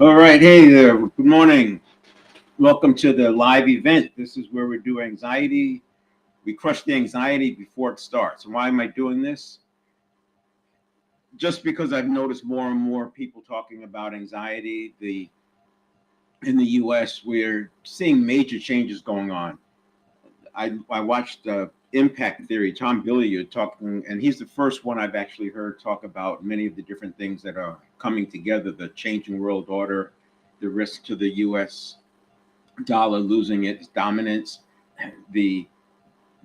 All right, hey there. Good morning. Welcome to the live event. This is where we do anxiety. We crush the anxiety before it starts. And why am I doing this? Just because I've noticed more and more people talking about anxiety. In the U.S., we're seeing major changes going on. I watched Impact Theory, Tom Billiard talking, and he's the first one I've actually heard talk about many of the different things that are coming together: the changing world order, the risk to the U.S. dollar losing its dominance, the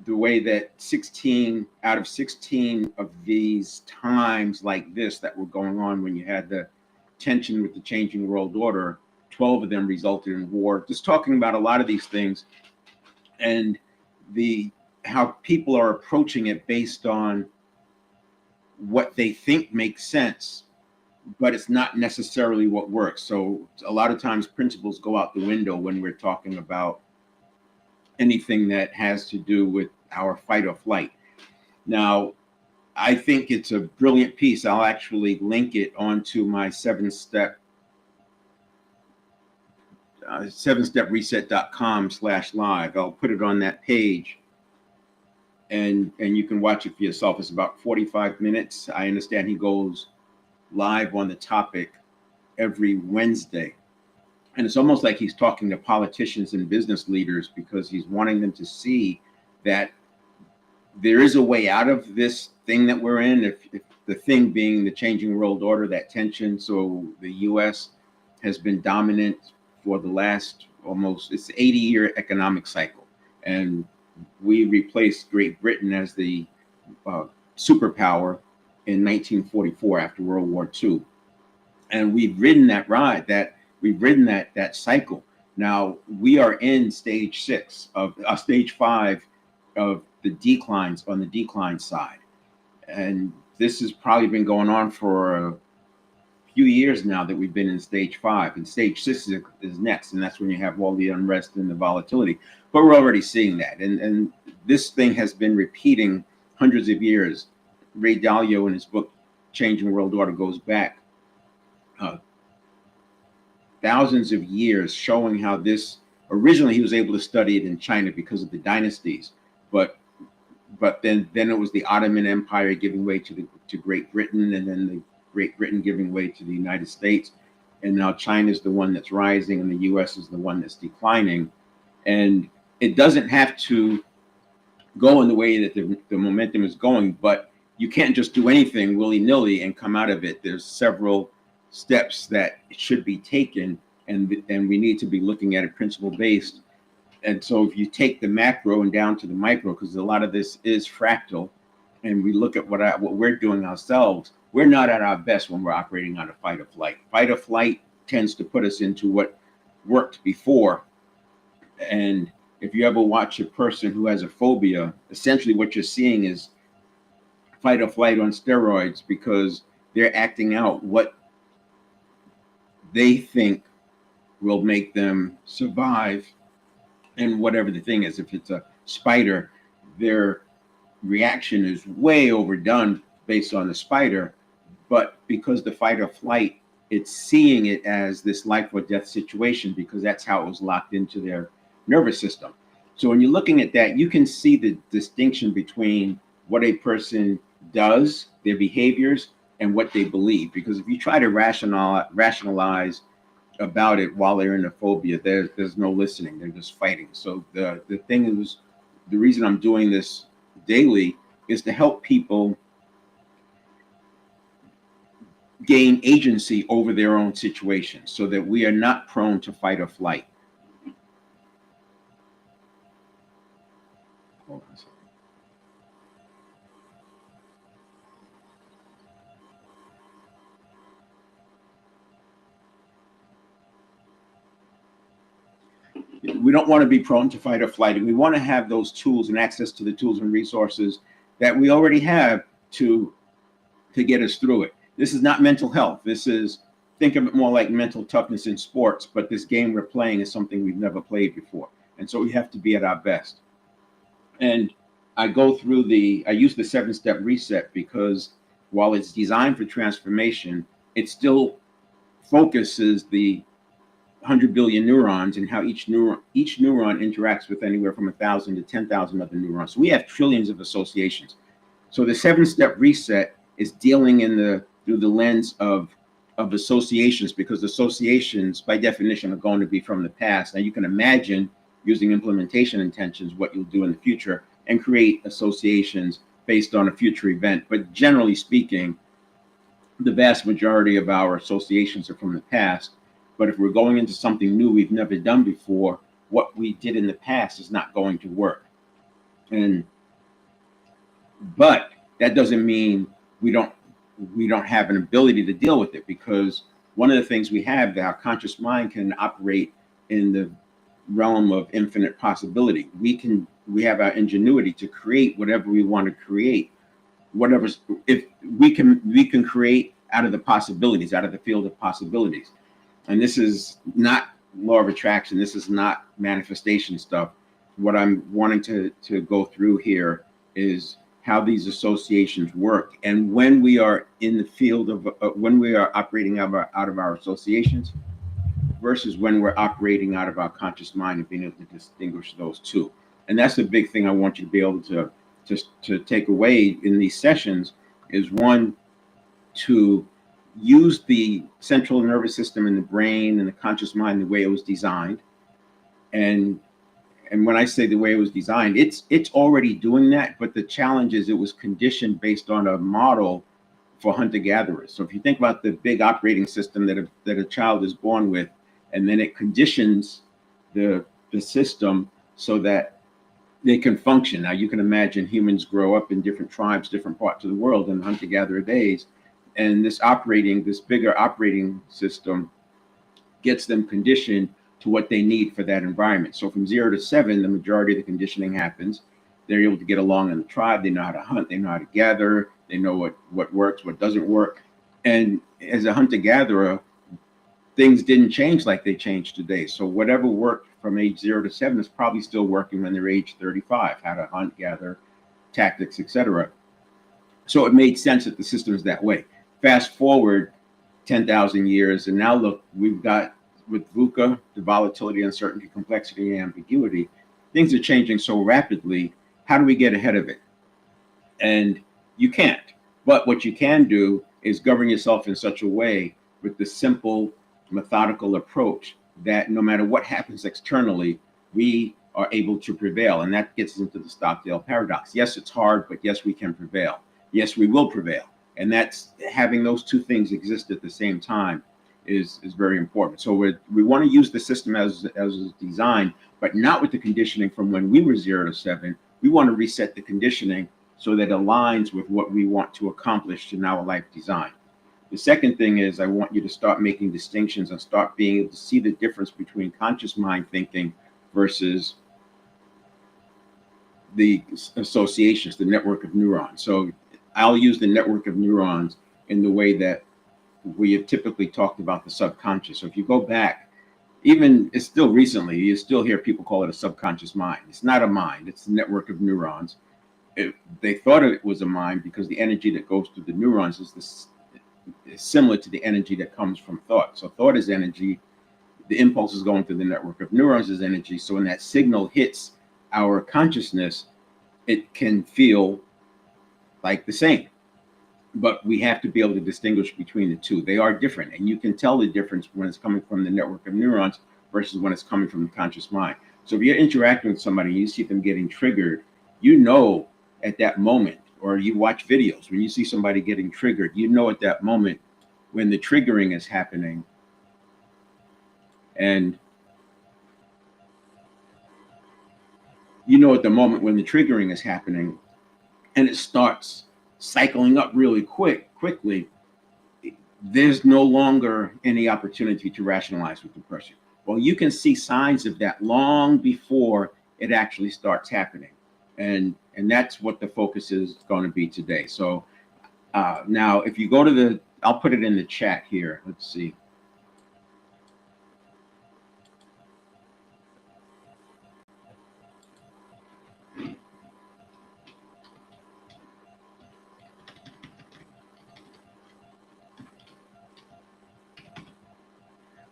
the way that 16 out of 16 of these times like this that were going on when you had the tension with the changing world order, 12 of them resulted in war. Just talking about a lot of these things and the how people are approaching it based on what they think makes sense, but it's not necessarily what works. So a lot of times principles go out the window when we're talking about anything that has to do with our fight or flight. Now, I think it's a brilliant piece. I'll actually link it onto my seven-step-reset.com/live. I'll put it on that page and you can watch it for yourself. It's about 45 minutes. I understand he goes live on the topic every Wednesday. And it's almost like he's talking to politicians and business leaders because he's wanting them to see that there is a way out of this thing that we're in. If the thing being the changing world order, that tension. So the U.S. has been dominant for the last it's 80-year economic cycle. And we replaced Great Britain as the superpower in 1944 after World War II. And we've ridden that ride, we've ridden that cycle. Now we are in stage 5 of the declines on the decline side. And this has probably been going on for a few years now that we've been in stage 5, and stage 6 is next. And that's when you have all the unrest and the volatility. But we're already seeing that. And this thing has been repeating hundreds of years. Ray Dalio in his book, Changing World Order, goes back thousands of years, showing how this originally he was able to study it in China because of the dynasties, but then it was the Ottoman Empire giving way to Great Britain, and then the Great Britain giving way to the United States, and now China is the one that's rising, and the U.S. is the one that's declining. And it doesn't have to go in the way that the momentum is going, but you can't just do anything willy-nilly and come out of it. There's several steps that should be taken, and we need to be looking at it principle based. And so if you take the macro and down to the micro, because a lot of this is fractal, and we look at what we're doing ourselves, we're not at our best when we're operating on a fight or flight. Fight or flight tends to put us into what worked before. And if you ever watch a person who has a phobia, essentially what you're seeing is fight or flight on steroids, because they're acting out what they think will make them survive. And whatever the thing is, if it's a spider, their reaction is way overdone based on the spider. But because the fight or flight, it's seeing it as this life or death situation, because that's how it was locked into their nervous system. So when you're looking at that, you can see the distinction between what a person does, their behaviors, and what they believe. Because if you try to rationalize about it while they're in a phobia, there's no listening. They're just fighting. So the thing is, the reason I'm doing this daily is to help people gain agency over their own situation, so that we are not prone to fight or flight. Hold on a second. We don't want to be prone to fight or flight, and we want to have those tools and access to the tools and resources that we already have to get us through it. This is not mental health. This is, think of it more like mental toughness in sports, but this game we're playing is something we've never played before. And so we have to be at our best. And I use the 7-step reset because while it's designed for transformation, it still focuses the 100 billion neurons and how each neuron interacts with anywhere from 1,000 to 10,000 other neurons. So we have trillions of associations. So the 7-step reset is dealing through the lens of associations, because associations by definition are going to be from the past. Now you can imagine using implementation intentions what you'll do in the future and create associations based on a future event. But generally speaking, the vast majority of our associations are from the past. But if we're going into something new we've never done before, what we did in the past is not going to work. But that doesn't mean we don't have an ability to deal with it, because one of the things we have, that our conscious mind can operate in the realm of infinite possibility. We have our ingenuity to create whatever we want to create. If we can create out of the possibilities, out of the field of possibilities. And this is not law of attraction. This is not manifestation stuff. What I'm wanting to go through here is how these associations work. And when we are in the field of, when we are operating out of our associations versus when we're operating out of our conscious mind, and being able to distinguish those two. And that's the big thing I want you to be able to take away in these sessions, is one, to use the central nervous system in the brain and the conscious mind the way it was designed. And when I say the way it was designed, it's already doing that, but the challenge is it was conditioned based on a model for hunter-gatherers. So if you think about the big operating system that a child is born with, and then it conditions the system so that they can function. Now you can imagine humans grow up in different tribes, different parts of the world in hunter-gatherer days, and this bigger operating system gets them conditioned to what they need for that environment. So from 0 to 7, the majority of the conditioning happens. They're able to get along in the tribe. They know how to hunt. They know how to gather. They know what works, what doesn't work. And as a hunter-gatherer, things didn't change like they change today. So whatever worked from age 0 to 7 is probably still working when they're age 35, how to hunt, gather, tactics, etc. So it made sense that the system is that way. Fast forward 10,000 years, and now look, we've got, with VUCA, the volatility, uncertainty, complexity, and ambiguity, things are changing so rapidly. How do we get ahead of it? And you can't. But what you can do is govern yourself in such a way with the simple, methodical approach that no matter what happens externally, we are able to prevail. And that gets into the Stockdale paradox. Yes, it's hard, but yes, we can prevail. Yes, we will prevail. And that's having those two things exist at the same time is very important. So we want to use the system as designed, but not with the conditioning from when we were 0 to 7. We want to reset the conditioning so that it aligns with what we want to accomplish in our life design. The second thing is I want you to start making distinctions and start being able to see the difference between conscious mind thinking versus the associations, the network of neurons. So I'll use the network of neurons in the way that we have typically talked about the subconscious. So if you go back, even it's still recently, you still hear people call it a subconscious mind. It's not a mind, it's a network of neurons. They thought it was a mind because the energy that goes through the neurons is similar to the energy that comes from thought. So thought is energy, the impulse is going through the network of neurons is energy. So when that signal hits our consciousness, it can feel like the same. But we have to be able to distinguish between the two. They are different, and you can tell the difference when it's coming from the network of neurons versus when it's coming from the conscious mind. So if you're interacting with somebody, you see them getting triggered, you know at that moment, or you watch videos, when you see somebody getting triggered, you know at that moment when the triggering is happening. And you know at the moment when the triggering is happening and it starts cycling up really quickly, there's no longer any opportunity to rationalize with the person. Well, you can see signs of that long before it actually starts happening. And that's what the focus is going to be today. So now if you go to I'll put it in the chat here. Let's see.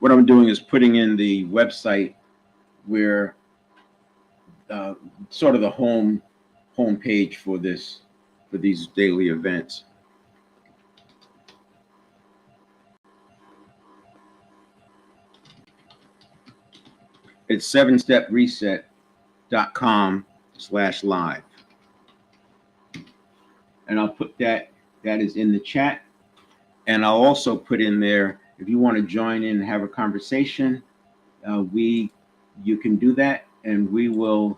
what I'm doing is putting in the website where sort of the home page for these daily events. It's 7stepreset.com/live. And I'll put that is in the chat. And I'll also put in there, if you want to join in and have a conversation, you can do that, and we will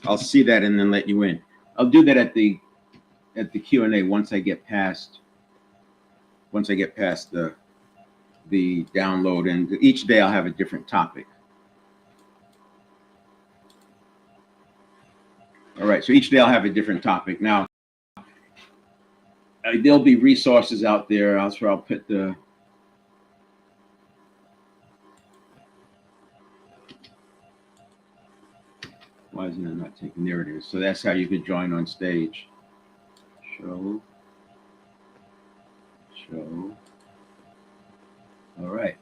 I'll see that and then let you in. I'll do that at the Q&A once I get past the download, and each day I'll have a different topic. All right, so each day I'll have a different topic. Now, there'll be resources out there. I'll put the why isn't it not taking? There it is. So that's how you could join on stage. Show. All right.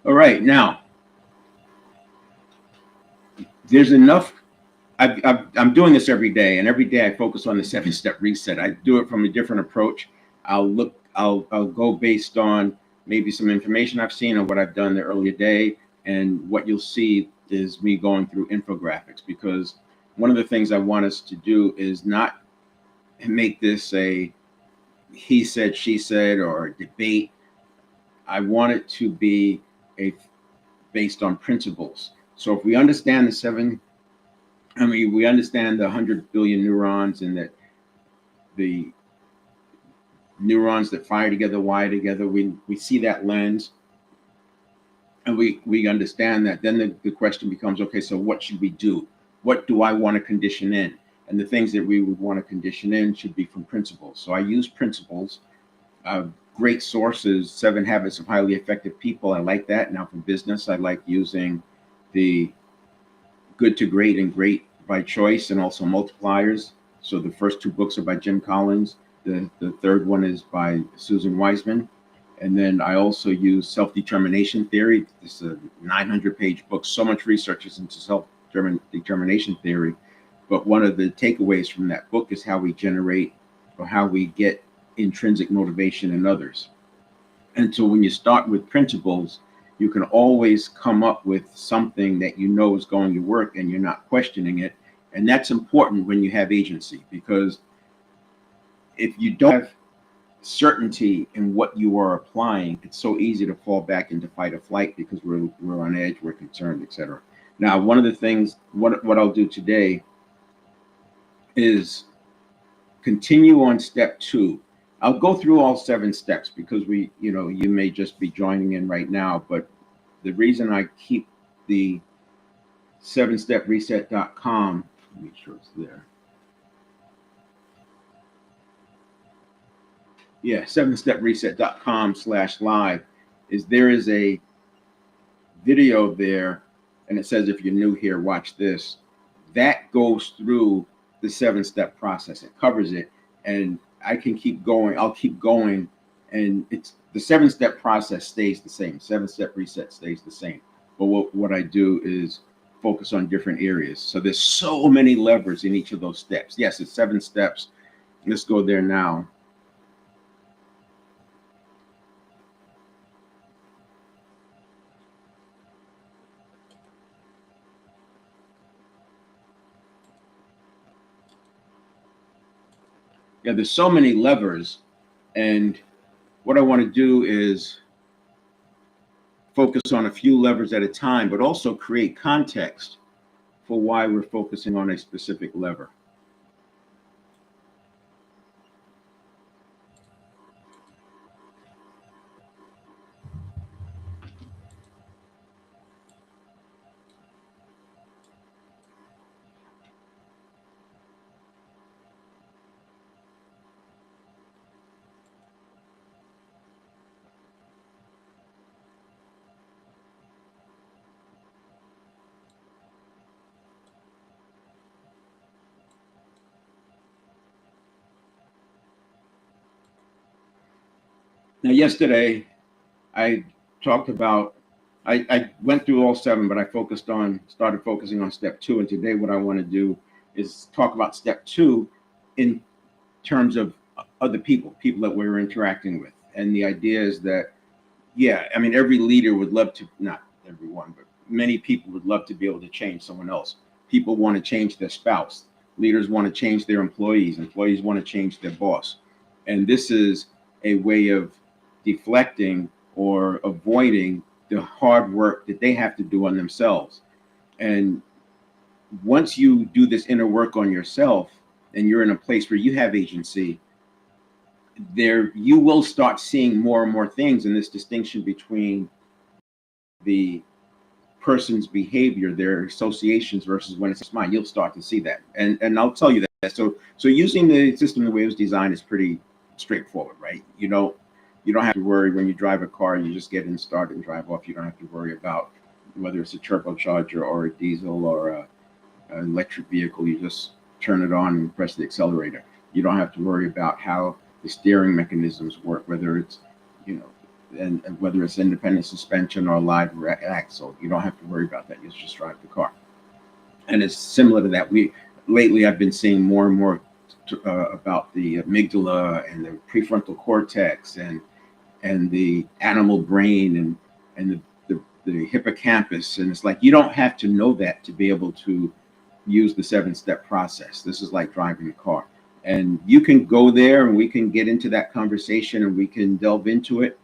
All right. Now, there's enough. I'm doing this every day, and every day I focus on the 7-step reset. I do it from a different approach. I'll go based on maybe some information I've seen or what I've done the earlier day, and what you'll see is me going through infographics, because one of the things I want us to do is not make this a he said, she said, or a debate. I want it to be based on principles. So if we understand we understand the 100 billion neurons, and that the neurons that fire together wire together, we see that lens, and we understand that. Then the question becomes, okay, so what should we do? What do I want to condition in? And the things that we would want to condition in should be from principles. So I use principles. Great sources, 7 Habits of Highly Effective People. I like that. Now for business, I like using the Good to Great and Great by Choice, and also Multipliers. So the first 2 books are by Jim Collins. The third one is by Susan Weisman. And then I also use Self-Determination Theory. This is a 900-page book. So much research is into self-determination theory. But one of the takeaways from that book is how we generate, or how we get, intrinsic motivation in others. And so when you start with principles, you can always come up with something that you know is going to work, and you're not questioning it. And that's important when you have agency, because if you don't have certainty in what you are applying, it's so easy to fall back into fight or flight, because we're on edge, we're concerned, etc. Now, one of the things, what I'll do today is continue on step 2. I'll go through all 7 steps, because you may just be joining in right now, but the reason I keep the 7stepreset.com, let me make sure it's there. Yeah, 7stepreset.com/live is there is a video there, and it says, if you're new here, watch this. That goes through the 7-step process. It covers it, and I can keep going. I'll keep going, and it's the 7-step process stays the same. 7-step reset stays the same. But what I do is focus on different areas. So there's so many levers in each of those steps. Yes, it's 7 steps. Let's go there now. Yeah, there's so many levers, and what I want to do is focus on a few levers at a time, but also create context for why we're focusing on a specific lever. Now, yesterday I talked about, I went through all seven, but I started focusing on step two. And today, what I want to do is talk about step two in terms of other people that we're interacting with. And the idea is that, yeah, I mean, every leader would love to, not everyone, but many people would love to be able to change someone else. People want to change their spouse. Leaders want to change their employees. Employees want to change their boss. And this is a way of deflecting or avoiding the hard work that they have to do on themselves. And once you do this inner work on yourself and you're in a place where you have agency, there you will start seeing more and more things in this distinction between the person's behavior, their associations versus when it's mine. You'll start to see that. And I'll tell you that. So using the system the way it was designed is pretty straightforward, right? You don't have to worry when you drive a car, you just get in, start and drive off. You don't have to worry about whether it's a turbocharger or a diesel or an electric vehicle. You just turn it on and press the accelerator. You don't have to worry about how the steering mechanisms work, whether it's, and whether it's independent suspension or live axle. You don't have to worry about that. You just drive the car. And it's similar to that. Lately I've been seeing more and more about the amygdala and the prefrontal cortex and the animal brain and the hippocampus. And it's like, you don't have to know that to be able to use the 7-step process. This is like driving a car. And you can go there and we can get into that conversation and we can delve into it,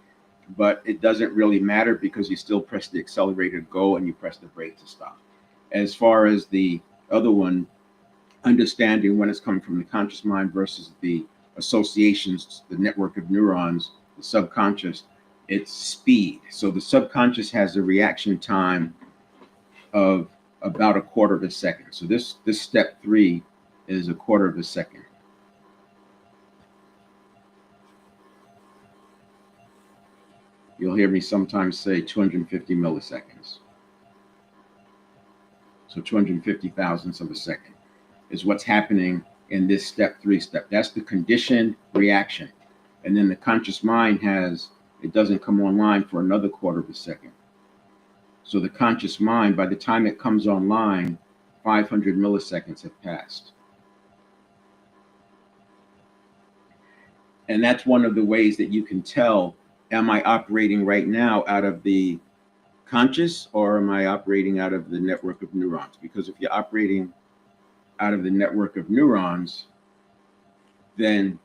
but it doesn't really matter because you still press the accelerator to go and you press the brake to stop. As far as the other one, understanding when it's coming from the conscious mind versus the associations, the network of neurons, the subconscious, it's speed. So the subconscious has a reaction time of about a quarter of a second. So this step 3 is a quarter of a second. You'll hear me sometimes say 250 milliseconds. So 250 thousandths of a second is what's happening in this step 3 step. That's the conditioned reaction. And then the conscious mind it doesn't come online for another quarter of a second. So the conscious mind, by the time it comes online, 500 milliseconds have passed. And that's one of the ways that you can tell, am I operating right now out of the conscious or am I operating out of the network of neurons? Because if you're operating out of the network of neurons, then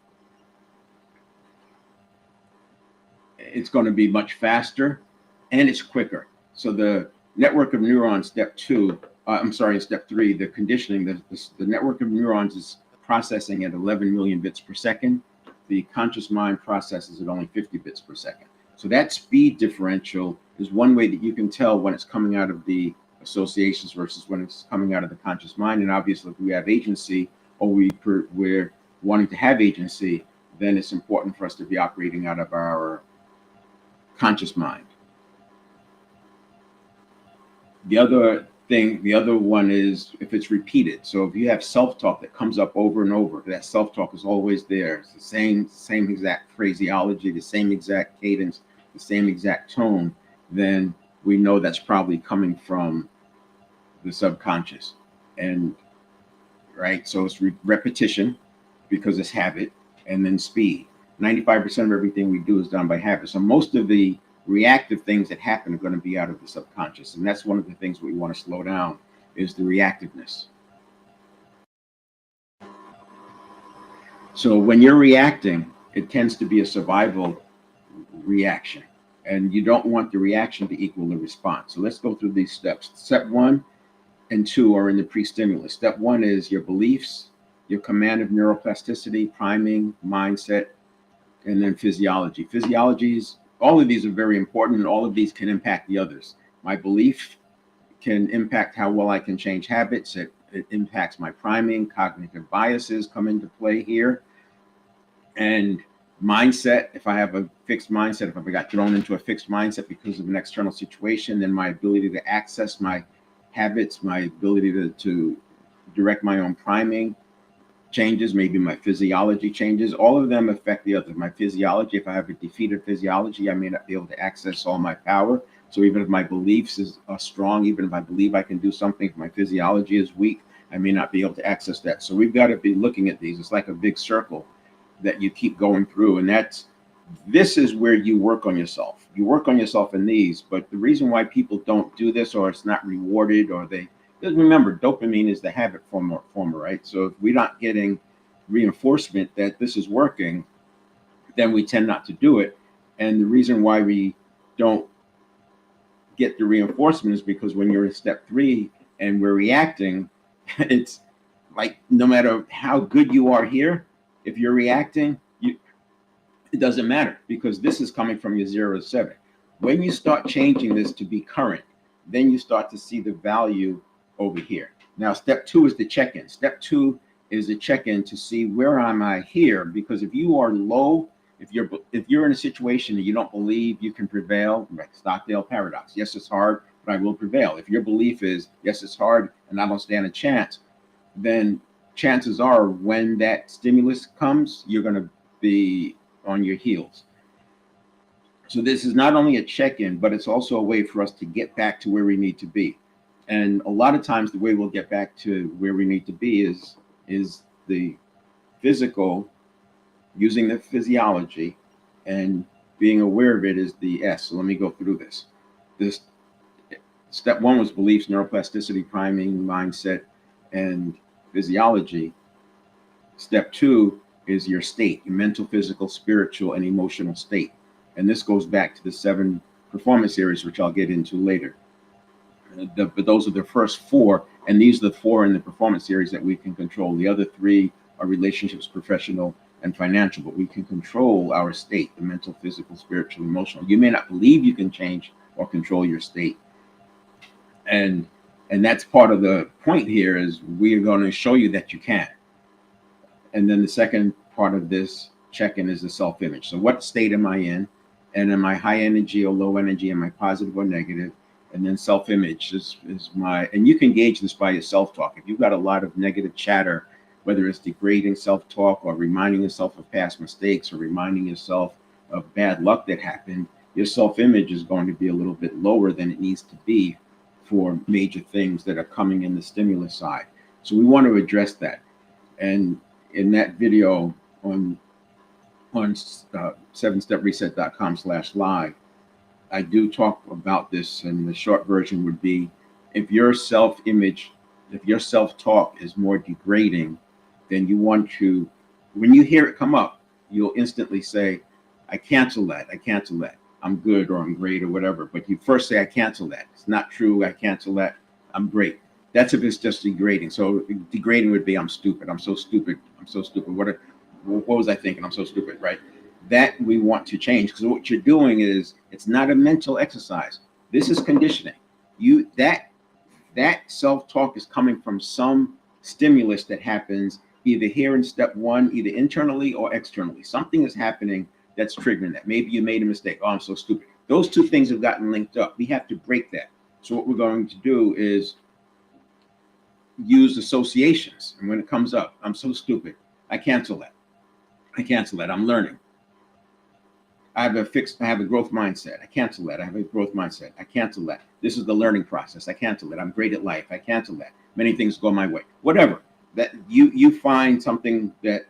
it's going to be much faster and it's quicker. So the network of neurons, step 3, the conditioning, the network of neurons is processing at 11 million bits per second. The conscious mind processes at only 50 bits per second. So that speed differential is one way that you can tell when it's coming out of the associations versus when it's coming out of the conscious mind. And obviously, if we have agency or we're wanting to have agency, then it's important for us to be operating out of our conscious mind. The other one is if it's repeated. So if you have self-talk that comes up over and over, that self-talk is always there. It's the same exact phraseology, the same exact cadence, the same exact tone, then we know that's probably coming from the subconscious. And right, so it's repetition because it's habit, and then speed. 95% of everything we do is done by habit. So most of the reactive things that happen are going to be out of the subconscious. And that's one of the things we want to slow down is the reactiveness. So when you're reacting, it tends to be a survival reaction. And you don't want the reaction to equal the response. So let's go through these steps. Step 1 and 2 are in the pre-stimulus. Step 1 is your beliefs, your command of neuroplasticity, priming, mindset, and then physiology. Physiologies, all of these are very important, and all of these can impact the others. My belief can impact how well I can change habits. It impacts my priming. Cognitive biases come into play here. And mindset, if I have a fixed mindset, if I got thrown into a fixed mindset because of an external situation, then my ability to access my habits, my ability to direct my own priming changes, maybe my physiology changes. All of them affect the other. My physiology, if I have a defeated physiology, I may not be able to access all my power. So even if my beliefs are strong, even if I believe I can do something, if my physiology is weak, I may not be able to access that. So we've got to be looking at these. It's like a big circle that you keep going through. And this is where you work on yourself. You work on yourself in these, but the reason why people don't do this, or it's not rewarded, or because remember, dopamine is the habit former, right? So if we're not getting reinforcement that this is working, then we tend not to do it. And the reason why we don't get the reinforcement is because when you're in step 3 and we're reacting, it's like no matter how good you are here, if you're reacting, it doesn't matter, because this is coming from your 0 to 7. When you start changing this to be current, then you start to see the value over here. Now, step 2 is the check-in. Step 2 is a check-in to see where am I here, because if you are low, if you're in a situation that you don't believe you can prevail, like Stockdale paradox, yes, it's hard, but I will prevail. If your belief is, yes, it's hard and I don't stand a chance, then chances are when that stimulus comes, you're going to be on your heels. So this is not only a check-in, but it's also a way for us to get back to where we need to be. And a lot of times the way we'll get back to where we need to be is the physical, using the physiology, and being aware of it is the S. So let me go through this. This step 1 was beliefs, neuroplasticity, priming, mindset, and physiology. Step 2 is your state, your mental, physical, spiritual, and emotional state. And this goes back to the 7 performance areas, which I'll get into later. But those are the first 4, and these are the 4 in the performance areas that we can control. The other 3 are relationships, professional, and financial, but we can control our state, the mental, physical, spiritual, emotional. You may not believe you can change or control your state. And that's part of the point here, is we are going to show you that you can. And then the second part of this check-in is the self-image. So what state am I in? And am I high energy or low energy? Am I positive or negative? And then self-image is and you can gauge this by your self-talk. If you've got a lot of negative chatter, whether it's degrading self-talk or reminding yourself of past mistakes or reminding yourself of bad luck that happened, your self-image is going to be a little bit lower than it needs to be for major things that are coming in the stimulus side. So we want to address that. And in that video on 7stepreset.com/live, I do talk about this, and the short version would be, if your self-image, if your self-talk is more degrading, then you want to, when you hear it come up, you'll instantly say, I cancel that, I'm good, or I'm great, or whatever. But you first say, I cancel that. It's not true, I cancel that, I'm great. That's if it's just degrading. So degrading would be, I'm stupid, I'm so stupid, what was I thinking, I'm so stupid, right? That we want to change, because what you're doing is, it's not a mental exercise. This is conditioning. That self-talk is coming from some stimulus that happens either here in step 1, either internally or externally. Something is happening that's triggering that. Maybe you made a mistake. Oh, I'm so stupid. Those 2 things have gotten linked up. We have to break that. So what we're going to do is use associations. And when it comes up, I'm so stupid, I cancel that. I'm learning. I have a growth mindset. I cancel that. I have a growth mindset. I cancel that. This is the learning process. I cancel it. I'm great at life. I cancel that. Many things go my way. Whatever. That you find something that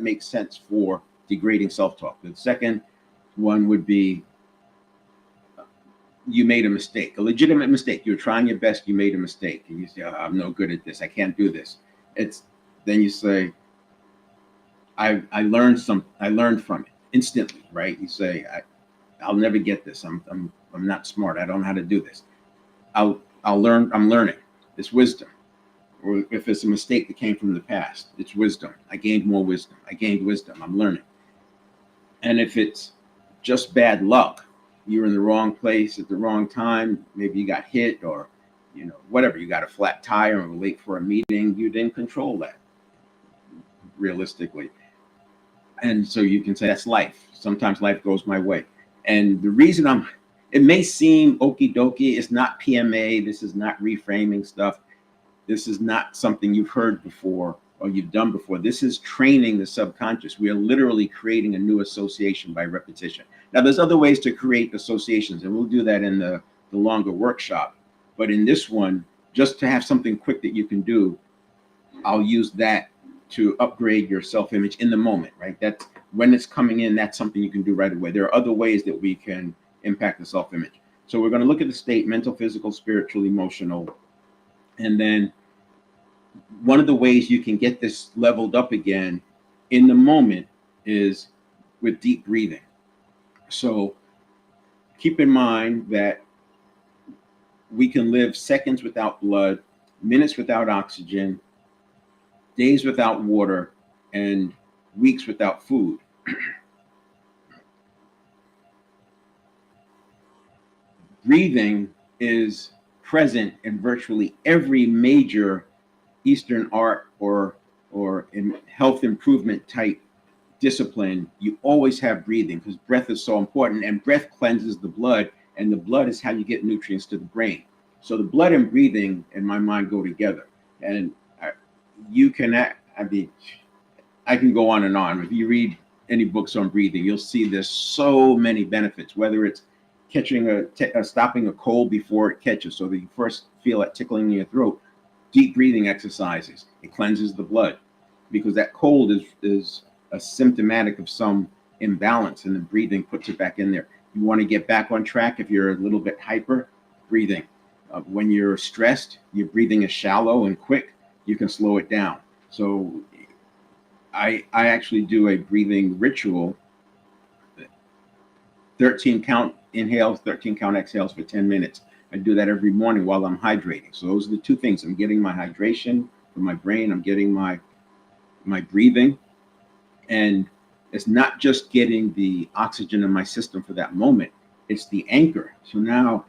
makes sense for degrading self-talk. The second one would be, you made a mistake, a legitimate mistake. You're trying your best. You made a mistake, and you say, oh, I'm no good at this. I can't do this. Then you say, I learned from it instantly, right? You say, I'll never get this. I'm not smart. I don't know how to do this. I'll learn. I'm learning. It's wisdom. Or if it's a mistake that came from the past, it's wisdom. I gained more wisdom. I gained wisdom. I'm learning. And if it's just bad luck, you're in the wrong place at the wrong time. Maybe you got hit, or whatever. You got a flat tire and were late for a meeting. You didn't control that, realistically. And so you can say, that's life. Sometimes life goes my way. And the reason it may seem okie dokie, it's not PMA. This is not reframing stuff. This is not something you've heard before. or you've done before. This is training the subconscious. We are literally creating a new association by repetition. Now, there's other ways to create associations, and we'll do that in the longer workshop. But in this one, just to have something quick that you can do, I'll use that to upgrade your self-image in the moment, right? That's when it's coming in, that's something you can do right away. There are other ways that we can impact the self-image. So we're going to look at the state: mental, physical, spiritual, emotional. And then one of the ways you can get this leveled up again in the moment is with deep breathing. So keep in mind that we can live seconds without blood, minutes without oxygen, days without water, and weeks without food. Breathing is present in virtually every major Eastern art or in health improvement type discipline. You always have breathing because breath is so important, and breath cleanses the blood, and the blood is how you get nutrients to the brain. So the blood and breathing, in my mind, go together. And you can, I mean, I can go on and on. If you read any books on breathing, you'll see there's so many benefits, whether it's catching stopping a cold before it catches, so that you first feel it tickling in your throat. Deep breathing exercises, it cleanses the blood, because that cold is a symptomatic of some imbalance, and the breathing puts it back in there. You want to get back on track. If you're a little bit hyper, breathing. When you're stressed, your breathing is shallow and quick, you can slow it down. So I actually do a breathing ritual: 13 count inhales, 13 count exhales for 10 minutes. I do that every morning while I'm hydrating. So those are the two things. I'm getting my hydration from my brain. I'm getting my breathing. And it's not just getting the oxygen in my system for that moment. It's the anchor. So now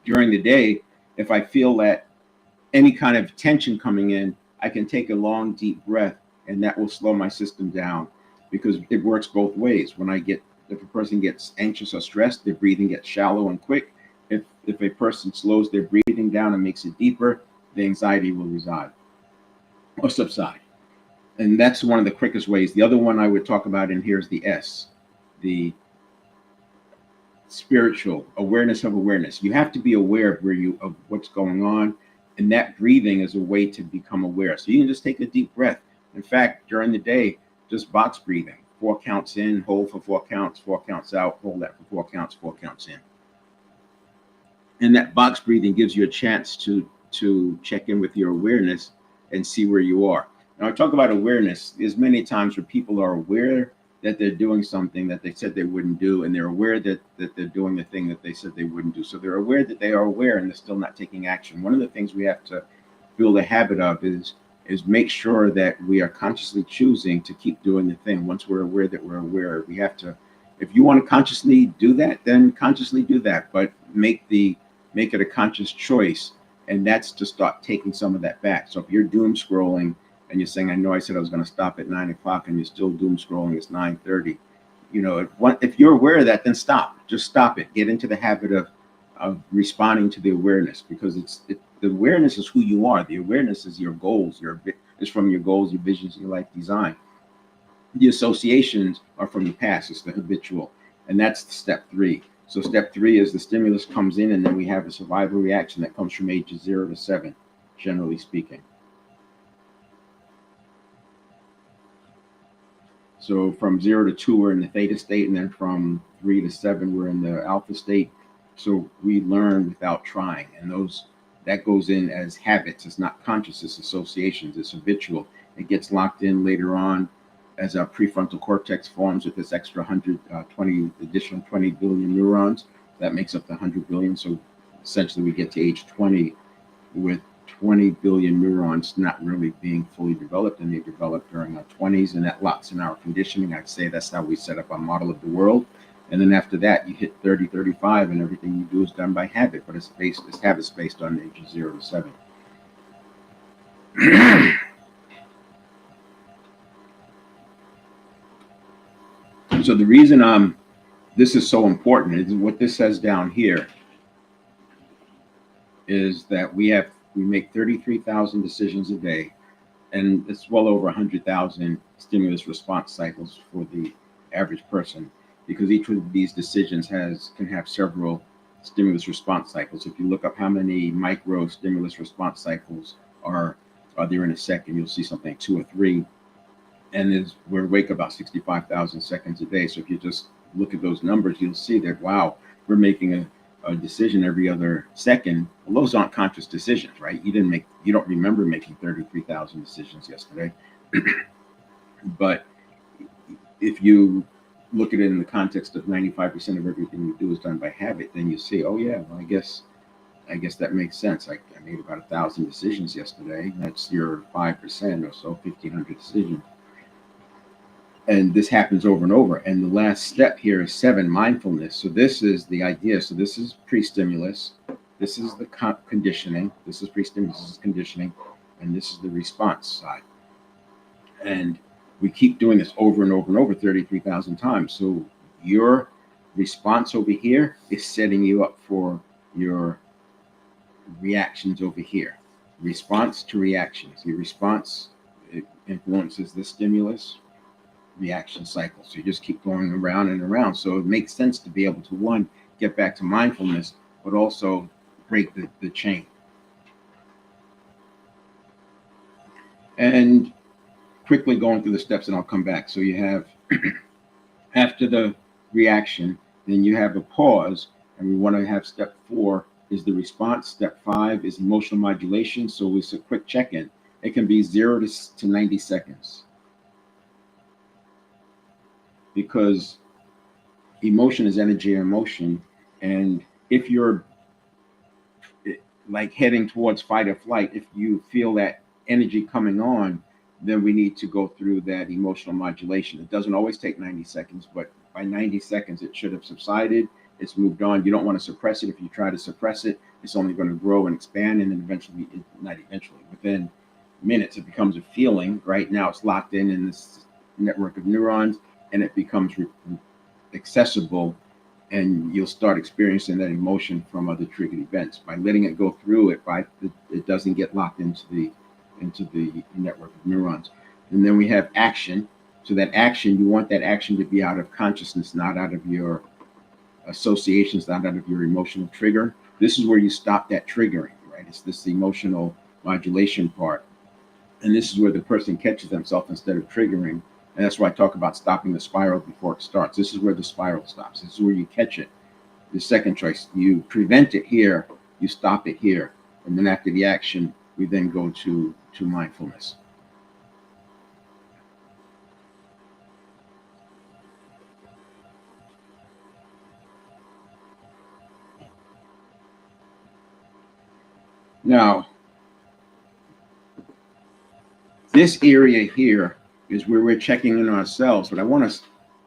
during the day, if I feel that any kind of tension coming in, I can take a long, deep breath, and that will slow my system down, because it works both ways. If a person gets anxious or stressed, their breathing gets shallow and quick. If a person slows their breathing down and makes it deeper, the anxiety will reside or subside. And that's one of the quickest ways. The other one I would talk about in here is the S, the spiritual awareness of awareness. You have to be aware of what's going on, and that breathing is a way to become aware. So you can just take a deep breath. In fact, during the day, just box breathing. 4 counts in, hold for 4 counts, 4 counts out, hold that for 4 counts, 4 counts in. And that box breathing gives you a chance to check in with your awareness and see where you are. Now, I talk about awareness. There's many times where people are aware that they're doing something that they said they wouldn't do, and they're aware that they're doing the thing that they said they wouldn't do. So they're aware that they are aware, and they're still not taking action. One of the things we have to build a habit of is make sure that we are consciously choosing to keep doing the thing. Once we're aware that we're aware, we have to, if you want to consciously do that, then consciously do that, but make it a conscious choice. And that's to start taking some of that back. So if you're doom scrolling and you're saying, I know I said I was going to stop at 9 o'clock, and you're still doom scrolling, it's 9:30. If you're aware of that, then stop. Just stop it. Get into the habit of responding to the awareness, because the awareness is who you are. The awareness is your goals. It's from your goals, your visions, your life design. The associations are from the past. It's the habitual, and that's step 3. So step 3 is the stimulus comes in, and then we have a survival reaction that comes from ages 0 to 7, generally speaking. So from 0 to 2, we're in the theta state, and then from 3 to 7, we're in the alpha state. So we learn without trying, and that goes in as habits. It's not conscious, it's associations, it's habitual. It gets locked in later on as our prefrontal cortex forms with this extra additional 20 billion neurons. That makes up the 100 billion. So essentially we get to age 20 with 20 billion neurons not really being fully developed, and they develop during our 20s, and that locks in our conditioning. I'd say that's how we set up our model of the world. And then after that, you hit 30, 35, and everything you do is done by habit, but it's habits based on ages 0 to 7. So the reason this is so important is what this says down here is that we make 33,000 decisions a day. and it's well over 100,000 stimulus response cycles for the average person, because each of these decisions can have several stimulus response cycles. If you look up how many micro stimulus response cycles are there in a second, you'll see something like 2 or 3, and we're awake about 65,000 seconds a day. So if you just look at those numbers, you'll see that, wow, we're making a decision every other second. Well, those aren't conscious decisions, right? You don't remember making 33,000 decisions yesterday. But if you look at it in the context of 95% of everything you do is done by habit, then you see, oh yeah, well, I guess that makes sense. I made about 1,000 decisions yesterday. That's your 5% or so, 1,500 decisions. And this happens over and over. And the last step here is 7, mindfulness. So this is the idea. So this is pre-stimulus. This is the conditioning. This is pre-stimulus. This is conditioning. And this is the response side. And we keep doing this over and over and over 33,000 times. So your response over here is setting you up for your reactions over here. Response to reactions. Your response, it influences the stimulus reaction cycle. So you just keep going around and around. So it makes sense to be able to, one, get back to mindfulness, but also break the chain. And quickly going through the steps, and I'll come back. So you have, after the reaction, then you have a pause, and we want to have step 4 is the response. Step 5 is emotional modulation. So it's a quick check-in. It can be 0 to 90 seconds. Because emotion is energy and emotion. And if you're like heading towards fight or flight, if you feel that energy coming on, then we need to go through that emotional modulation. It doesn't always take 90 seconds, but by 90 seconds, it should have subsided. It's moved on. You don't want to suppress it. If you try to suppress it, it's only going to grow and expand. And then within minutes, it becomes a feeling. Right now, it's locked in this network of neurons, and it becomes accessible, and you'll start experiencing that emotion from other triggered events. By letting it go through it, it doesn't get locked into the network of neurons. And then we have action. So that action, you want that action to be out of consciousness, not out of your associations, not out of your emotional trigger. This is where you stop that triggering, right? It's this emotional modulation part. And this is where the person catches themselves instead of triggering. And that's why I talk about stopping the spiral before it starts. This is where the spiral stops. This is where you catch it. The second choice, you prevent it here, you stop it here. And then after the action, we then go to mindfulness. Now, this area here is where we're checking in ourselves, but I want to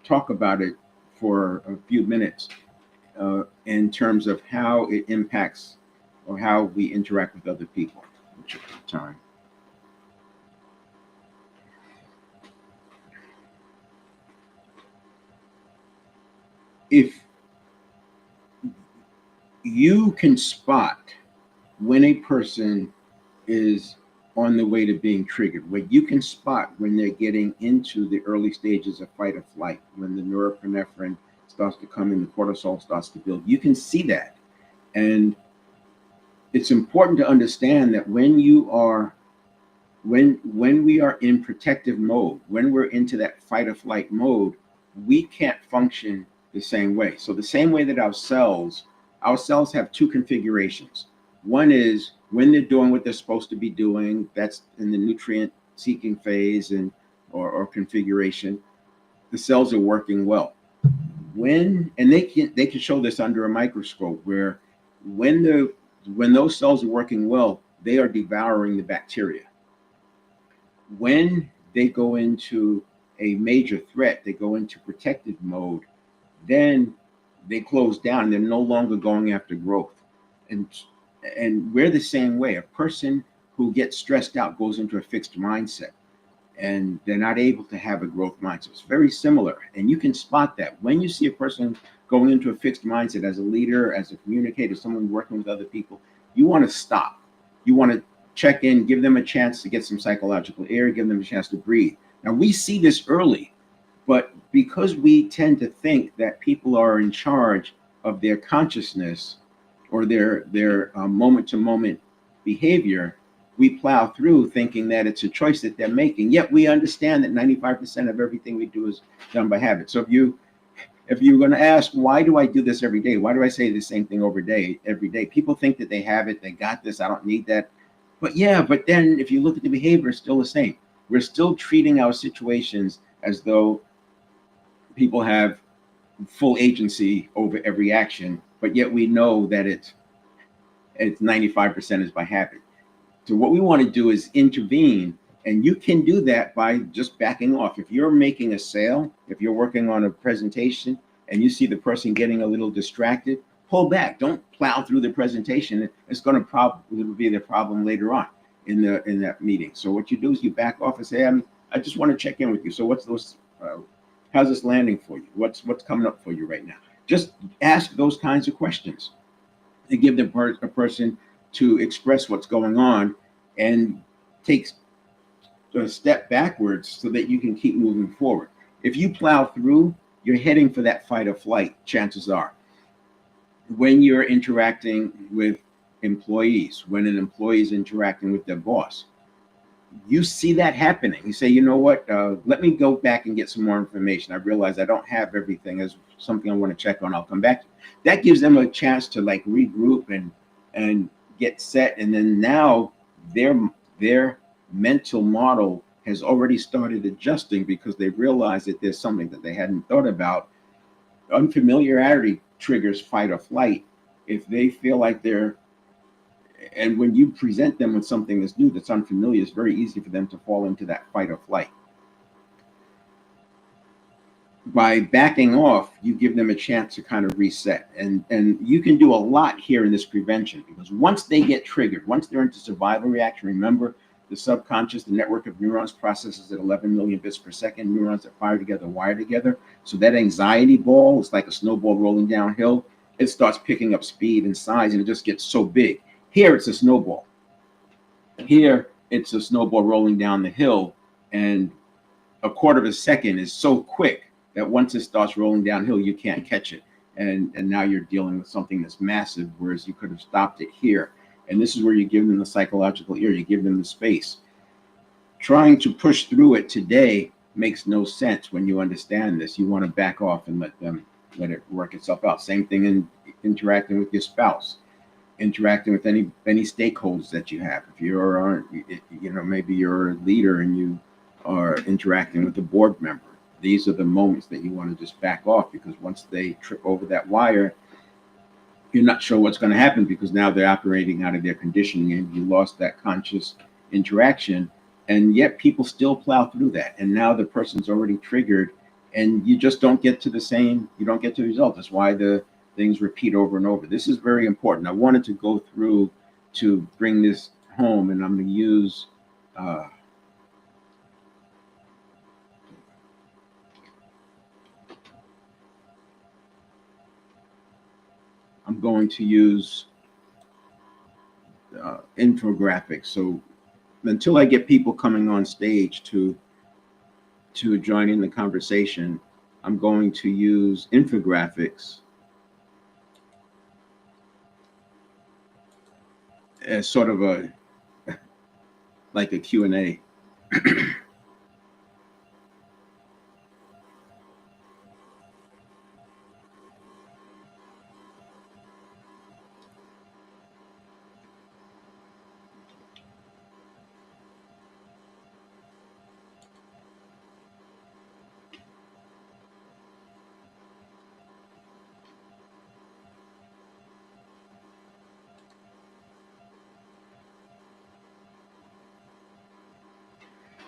talk about it for a few minutes in terms of how it impacts or how we interact with other people. Time. If you can spot when a person is on the way to being triggered, when you can spot when they're getting into the early stages of fight or flight, when the norepinephrine starts to come in, the cortisol starts to build, you can see that. And it's important to understand that when we are in protective mode, when we're into that fight or flight mode, we can't function the same way. So the same way that our cells have 2 configurations. One is when they're doing what they're supposed to be doing, that's in the nutrient seeking phase or configuration, the cells are working well. And they can show this under a microscope, where when those cells are working well, they are devouring the bacteria. When they go into a major threat, they go into protective mode, then they close down. They're no longer going after growth. And we're the same way. A person who gets stressed out goes into a fixed mindset, and they're not able to have a growth mindset. It's very similar. And you can spot that. When you see a person going into a fixed mindset as a leader, as a communicator, someone working with other people, you want to stop. You want to check in, give them a chance to get some psychological air, give them a chance to breathe. Now, we see this early, but because we tend to think that people are in charge of their consciousness or their moment to moment behavior, we plow through thinking that it's a choice that they're making. Yet we understand that 95% of everything we do is done by habit. So if you're going to ask, why do I do this every day? Why do I say the same thing every day? People think that they have it, they got this, I don't need that. But yeah, but then if you look at the behavior, it's still the same. We're still treating our situations as though people have full agency over every action, but yet we know that it's 95% is by habit. So what we want to do is intervene, and you can do that by just backing off. If you're making a sale, if you're working on a presentation and you see the person getting a little distracted, pull back. Don't plow through the presentation. It's going to probably be the problem later on in that meeting. So what you do is you back off and say, I just want to check in with you. So how's this landing for you? What's coming up for you right now? Just ask those kinds of questions and give the a person to express what's going on and take a step backwards so that you can keep moving forward. If you plow through, you're heading for that fight or flight, chances are. When you're interacting with employees, when an employee is interacting with their boss, you see that happening. You say, you know what, let me go back and get some more information. I realize I don't have everything. As something I want to check on, I'll come back. That gives them a chance to like regroup and get set. And then now their mental model has already started adjusting because they realize that there's something that they hadn't thought about. Unfamiliarity triggers fight or flight. If they feel like and when you present them with something that's new, that's unfamiliar, it's very easy for them to fall into that fight or flight. By backing off, you give them a chance to kind of reset. And you can do a lot here in this prevention, because once they get triggered, once they're into survival reaction, remember the subconscious, the network of neurons processes at 11 million bits per second, neurons that fire together, wire together. So that anxiety ball is like a snowball rolling downhill. It starts picking up speed and size, and it just gets so big. Here, it's a snowball. Here, it's a snowball rolling down the hill, and a quarter of a second is so quick that once it starts rolling downhill, you can't catch it. And now you're dealing with something that's massive, whereas you could have stopped it here. And this is where you give them the psychological ear, you give them the space. Trying to push through it today makes no sense when you understand this. You want to back off and let it work itself out. Same thing in interacting with your spouse, interacting with any stakeholders that you have. If you're, maybe you're a leader and you are interacting with a board member, these are the moments that you want to just back off, because once they trip over that wire, you're not sure what's going to happen, because now they're operating out of their conditioning and you lost that conscious interaction. And yet people still plow through that. And now the person's already triggered and you just don't get to the result. That's why the things repeat over and over. This is very important. I wanted to go through to bring this home, and I'm going to use infographics. So until I get people coming on stage to join in the conversation, I'm going to use infographics as sort of like a Q&A.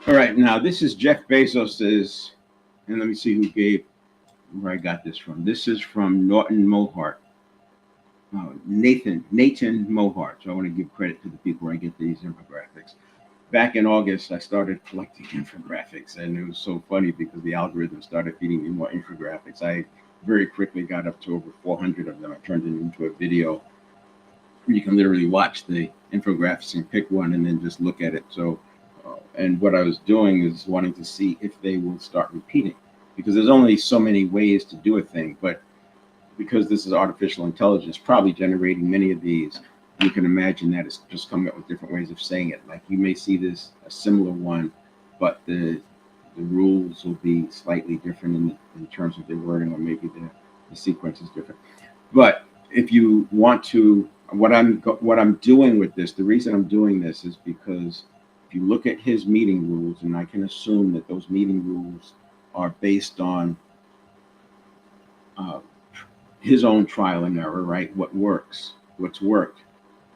All right, now this is Jeff Bezos's, and let me see where I got this from. This is from Nathan Mohart. So I want to give credit to the people where I get these infographics. Back in August, I started collecting infographics, and it was so funny because the algorithm started feeding me more infographics. I very quickly got up to over 400 of them. I turned it into a video where you can literally watch the infographics and pick one and then just look at it. So, and what I was doing is wanting to see if they will start repeating, because there's only so many ways to do a thing. But because this is artificial intelligence, probably generating many of these, you can imagine that it's just coming up with different ways of saying it. Like you may see this a similar one, but the rules will be slightly different in terms of their wording, or maybe the sequence is different. But if you want to, what I'm doing with this, the reason I'm doing this is because if you look at his meeting rules, and I can assume that those meeting rules are based on uh, his own trial and error, right? What works, what's worked,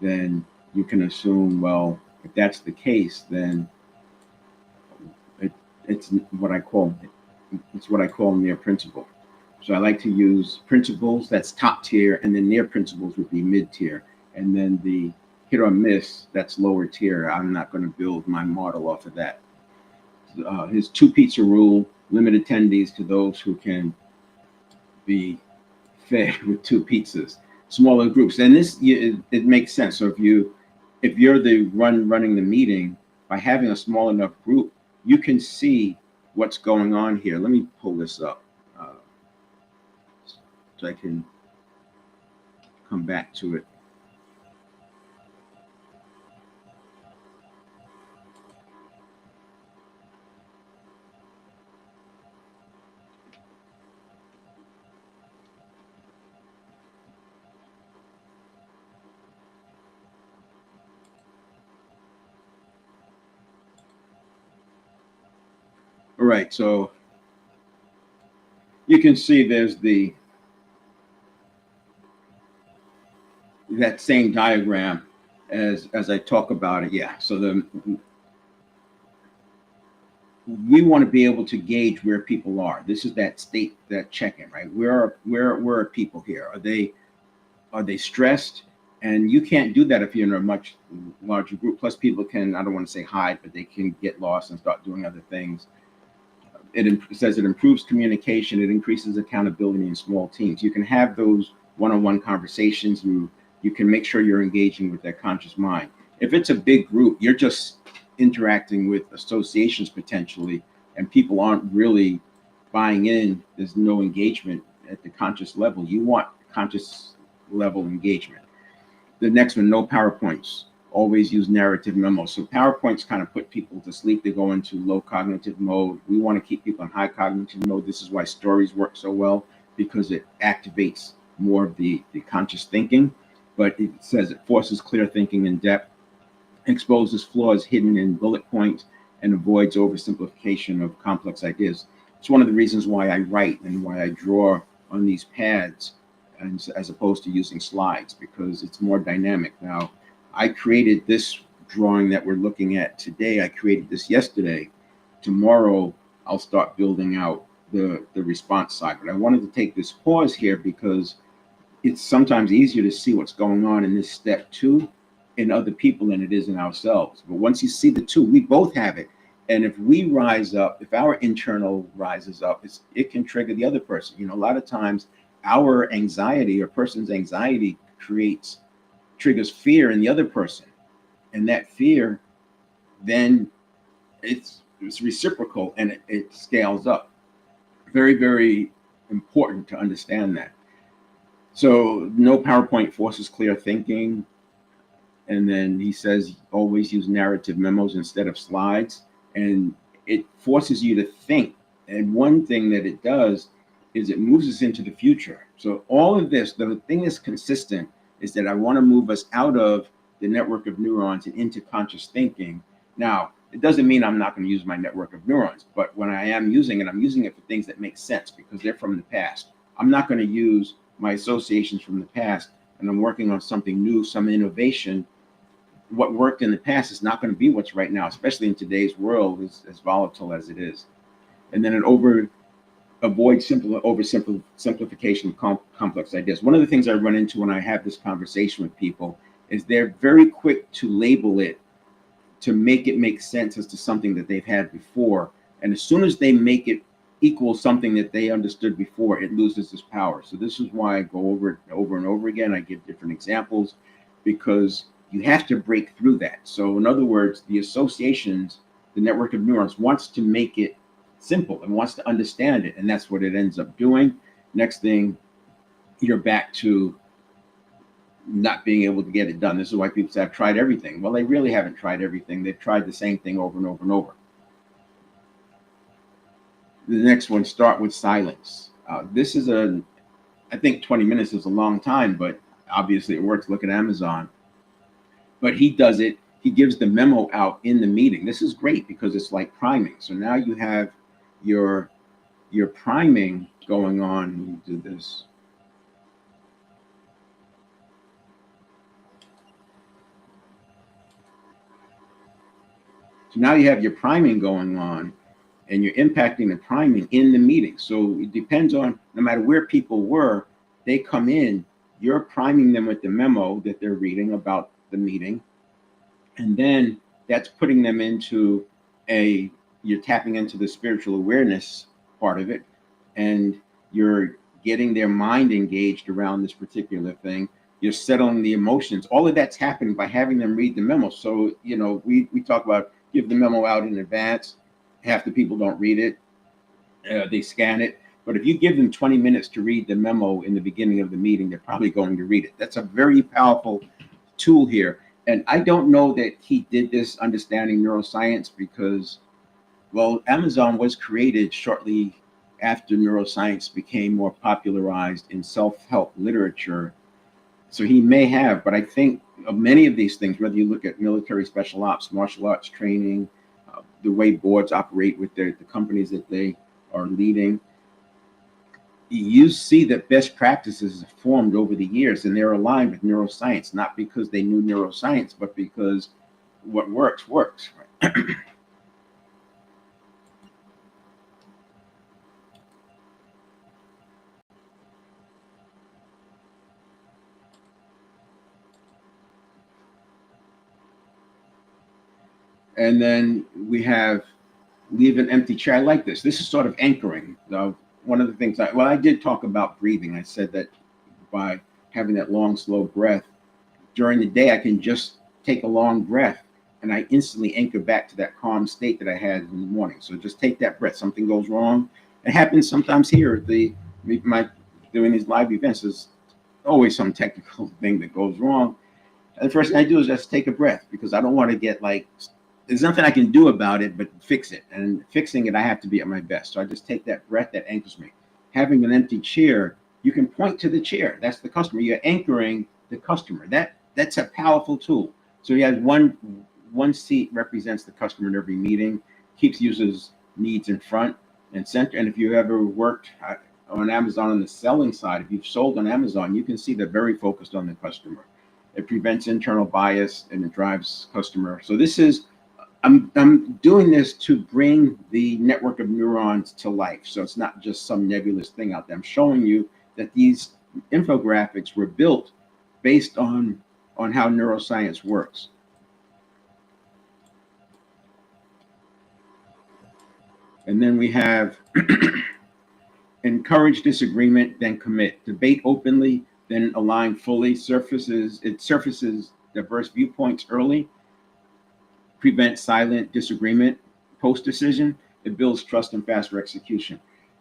then you can assume, well, if that's the case, then it's what I call near principle. So I like to use principles, that's top tier, and then near principles would be mid tier, and then the hit or miss, that's lower tier. I'm not going to build my model off of that. His two pizza rule: limit attendees to those who can be fed with two pizzas. Smaller groups, and this it makes sense. So if you're the running the meeting, by having a small enough group, you can see what's going on here. Let me pull this up so I can come back to it. All right, so you can see there's that same diagram as I talk about it. Yeah, so we want to be able to gauge where people are. This is that state, that check-in, right? Where are people here? Are they stressed? And you can't do that if you're in a much larger group. Plus, people can, I don't want to say hide, but they can get lost and start doing other things. It says it improves communication. It increases accountability in small teams. You can have those one-on-one conversations. You can make sure you're engaging with their conscious mind. If it's a big group, you're just interacting with associations potentially, and people aren't really buying in. There's no engagement at the conscious level. You want conscious level engagement. The next one: no PowerPoints. Always use narrative memos. So PowerPoints kind of put people to sleep. They go into low cognitive mode. We want to keep people in high cognitive mode. This is why stories work so well, because it activates more of the conscious thinking. But it says it forces clear thinking in depth, exposes flaws hidden in bullet points, and avoids oversimplification of complex ideas. It's one of the reasons why I write and why I draw on these pads, and as opposed to using slides, because it's more dynamic. Now, I created this drawing that we're looking at today. I created this yesterday. Tomorrow, I'll start building out the response side. But I wanted to take this pause here because it's sometimes easier to see what's going on in this step 2 in other people than it is in ourselves. But once you see the 2, we both have it. And if we rise up, if our internal rises up, it can trigger the other person. You know, a lot of times our anxiety or person's anxiety triggers fear in the other person, and that fear then it's reciprocal, and it scales up. Very, very important to understand that. So no PowerPoint forces clear thinking. And then he says always use narrative memos instead of slides, and it forces you to think. And one thing that it does is it moves us into the future. So all of this, the thing that's consistent is that I want to move us out of the network of neurons and into conscious thinking. Now, it doesn't mean I'm not going to use my network of neurons, but when I am using it, I'm using it for things that make sense because they're from the past. I'm not going to use my associations from the past, and I'm working on something new, some innovation. What worked in the past is not going to be what's right now, especially in today's world, as volatile as it is. And then it avoid simplification of complex ideas. One of the things I run into when I have this conversation with people is they're very quick to label it, to make it make sense as to something that they've had before. And as soon as they make it equal something that they understood before, it loses its power. So this is why I go over it over and over again. I give different examples, because You have to break through that. So in other words, the associations, the network of neurons wants to make it simple and wants to understand it. And that's what it ends up doing. Next thing, you're back to not being able to get it done. This is why people say, I've tried everything. Well, they really haven't tried everything. They've tried the same thing over and over and over. The next one, start with silence. This is I think 20 minutes is a long time, but obviously it works. Look at Amazon. But he does it. He gives the memo out in the meeting. This is great because it's like priming. So now you have your priming going on. You do this. So now you have your priming going on, and you're impacting the priming in the meeting. So it depends on, no matter where people were, they come in, you're priming them with the memo that they're reading about the meeting. And then that's putting them into you're tapping into the spiritual awareness part of it. And you're getting their mind engaged around this particular thing. You're settling the emotions. All of that's happening by having them read the memo. So, we talk about give the memo out in advance. Half the people don't read it. They scan it. But if you give them 20 minutes to read the memo in the beginning of the meeting, they're probably going to read it. That's a very powerful tool here. And I don't know that he did this understanding neuroscience because, well, Amazon was created shortly after neuroscience became more popularized in self-help literature. So he may have, but I think of many of these things, whether you look at military special ops, martial arts training, the way boards operate with the companies that they are leading, you see that best practices have formed over the years, and they're aligned with neuroscience, not because they knew neuroscience, but because what works, works. Right? And then we have leave an empty chair. I like this. This is sort of anchoring. One of the things I did talk about breathing. I said that by having that long, slow breath during the day, I can just take a long breath and I instantly anchor back to that calm state that I had in the morning. So just take that breath. Something goes wrong. It happens sometimes here at doing these live events. There's always some technical thing that goes wrong. And the first thing I do is just take a breath because I don't want to get there's nothing I can do about it but fix it. And fixing it, I have to be at my best. So I just take that breath that anchors me. Having an empty chair, you can point to the chair. That's the customer. You're anchoring the customer. That's a powerful tool. So he has one seat represents the customer in every meeting, keeps users' needs in front and center. And if you ever worked on Amazon on the selling side, if you've sold on Amazon, you can see they're very focused on the customer. It prevents internal bias and it drives customer. So this is, I'm doing this to bring the network of neurons to life. So it's not just some nebulous thing out there. I'm showing you that these infographics were built based on how neuroscience works. And then we have encourage disagreement, then commit. Debate openly, then align fully. It surfaces diverse viewpoints early. Prevent silent disagreement post-decision. It builds trust and faster execution.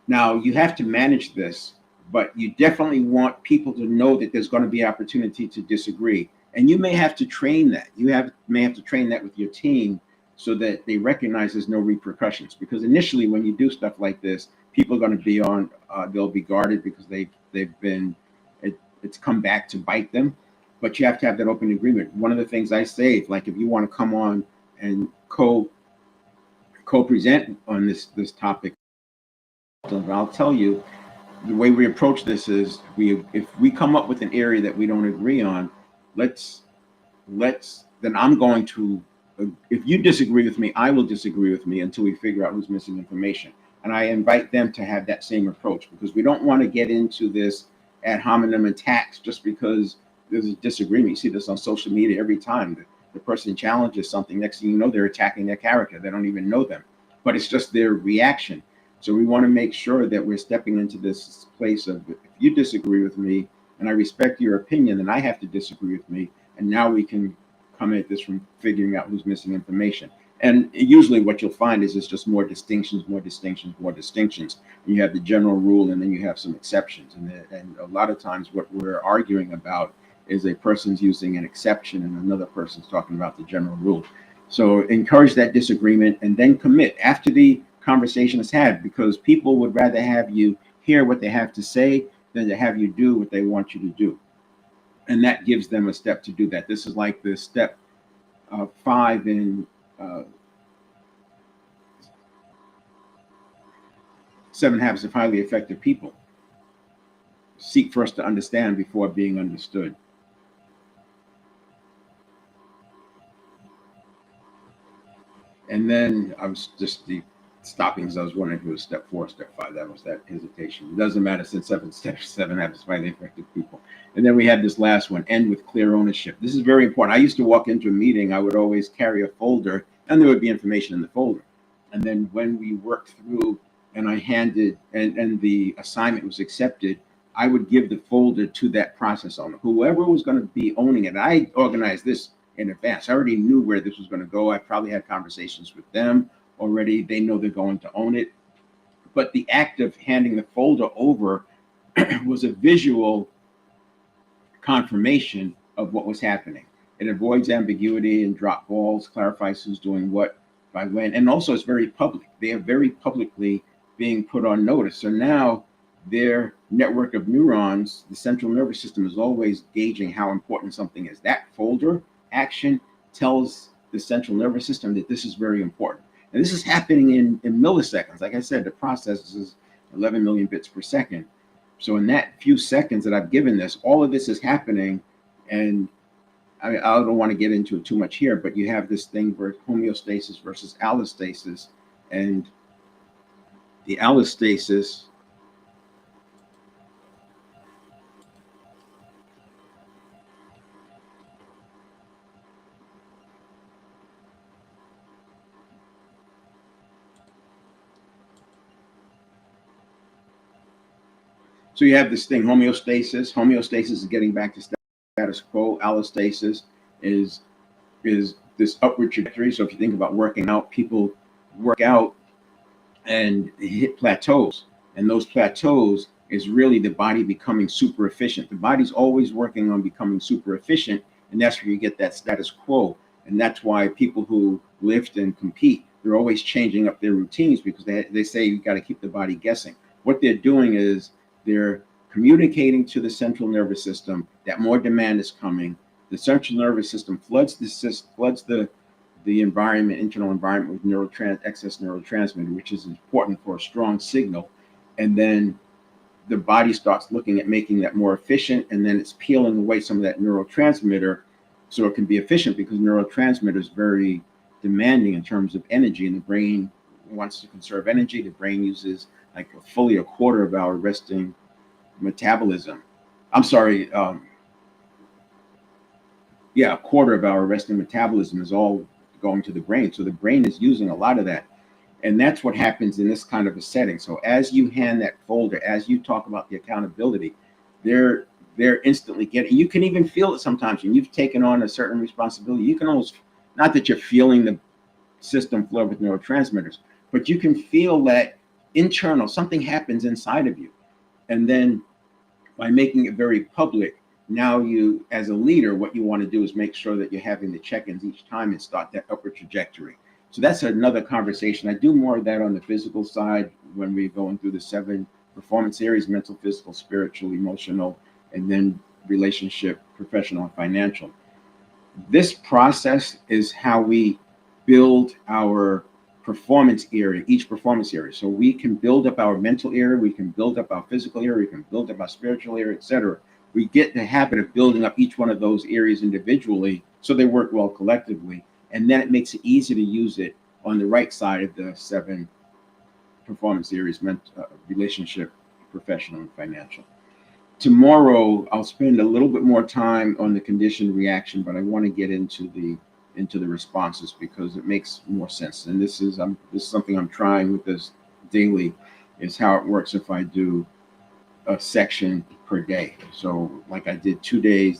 Now, you have to manage this, but you definitely want people to know that there's going to be opportunity to disagree. And you may have to train that. May have to train that with your team so that they recognize there's no repercussions. Because initially, when you do stuff like this, people are going to be they'll be guarded because it's come back to bite them. But you have to have that open agreement. One of the things I say, like if you want to come on and co-present on this topic, I'll tell you the way we approach this is if we come up with an area that we don't agree on, then I'm going to, if you disagree with me, I will disagree with me until we figure out who's missing information. And I invite them to have that same approach because we don't want to get into this ad hominem attacks just because there's a disagreement. You see this on social media every time. The person challenges something, next thing you know, they're attacking their character. They don't even know them, but it's just their reaction. So we want to make sure that we're stepping into this place of, if you disagree with me and I respect your opinion, then I have to disagree with me. And now we can come at this from figuring out who's missing information. And usually what you'll find is it's just more distinctions, more distinctions, more distinctions. You have the general rule and then you have some exceptions. And a lot of times what we're arguing about is a person's using an exception and another person's talking about the general rule. So encourage that disagreement and then commit after the conversation is had, because people would rather have you hear what they have to say than to have you do what they want you to do. And that gives them a step to do that. This is like the step 5 in 7 Habits of Highly Effective People. Seek first to understand before being understood. And then I was just stopping because I was wondering if it was step 4, step 5. That was that hesitation. It doesn't matter since 7 Habits of Highly Effective People. And then we have this last one, end with clear ownership. This is very important. I used to walk into a meeting, I would always carry a folder and there would be information in the folder. And then when we worked through and I handed, and the assignment was accepted, I would give the folder to that process owner, whoever was going to be owning it. I organized this in advance. I already knew where this was going to go. I probably had conversations with them already. They know they're going to own it. But the act of handing the folder over was a visual confirmation of what was happening. It avoids ambiguity and drop balls, clarifies who's doing what by when, and also it's very public. They are very publicly being put on notice. So now their network of neurons, the central nervous system, is always gauging how important something is. That folder action tells the central nervous system that this is very important. And this is happening in milliseconds. Like I said, the process is 11 million bits per second. So in that few seconds that I've given this, all of this is happening. And I don't want to get into it too much here, but you have this thing where homeostasis versus allostasis. And the allostasis So you have this thing, homeostasis. Homeostasis is getting back to status quo. Allostasis is this upward trajectory. So if you think about working out, people work out and hit plateaus. And those plateaus is really the body becoming super efficient. The body's always working on becoming super efficient. And that's where you get that status quo. And that's why people who lift and compete, they're always changing up their routines because they say you got to keep the body guessing. What they're doing is they're communicating to the central nervous system that more demand is coming. The central nervous system floods the environment, internal environment with excess neurotransmitter, which is important for a strong signal. And then the body starts looking at making that more efficient, and then it's peeling away some of that neurotransmitter so it can be efficient, because neurotransmitter is very demanding in terms of energy, and the brain wants to conserve energy. The brain uses like fully a quarter of our resting metabolism. I'm sorry, a quarter of our resting metabolism is all going to the brain. So the brain is using a lot of that. And that's what happens in this kind of a setting. So as you hand that folder, as you talk about the accountability, they're instantly getting, you can even feel it sometimes when you've taken on a certain responsibility. You can almost, not that you're feeling the system flow with neurotransmitters, but you can feel that internal, something happens inside of you. And then by making it very public, now you, as a leader, what you want to do is make sure that you're having the check-ins each time and start that upward trajectory. So that's another conversation. I do more of that on the physical side when we're going through the 7 performance areas: mental, physical, spiritual, emotional, and then relationship, professional, and financial. This process is how we build our performance area, each performance area. So we can build up our mental area, we can build up our physical area, we can build up our spiritual area, etc. We get the habit of building up each one of those areas individually so they work well collectively. And then it makes it easy to use it on the right side of the 7 performance areas: relationship, professional, and financial. Tomorrow, I'll spend a little bit more time on the conditioned reaction, but I want to get into the responses because it makes more sense. And this is something I'm trying with this daily, is how it works if I do a section per day. So like I did 2 days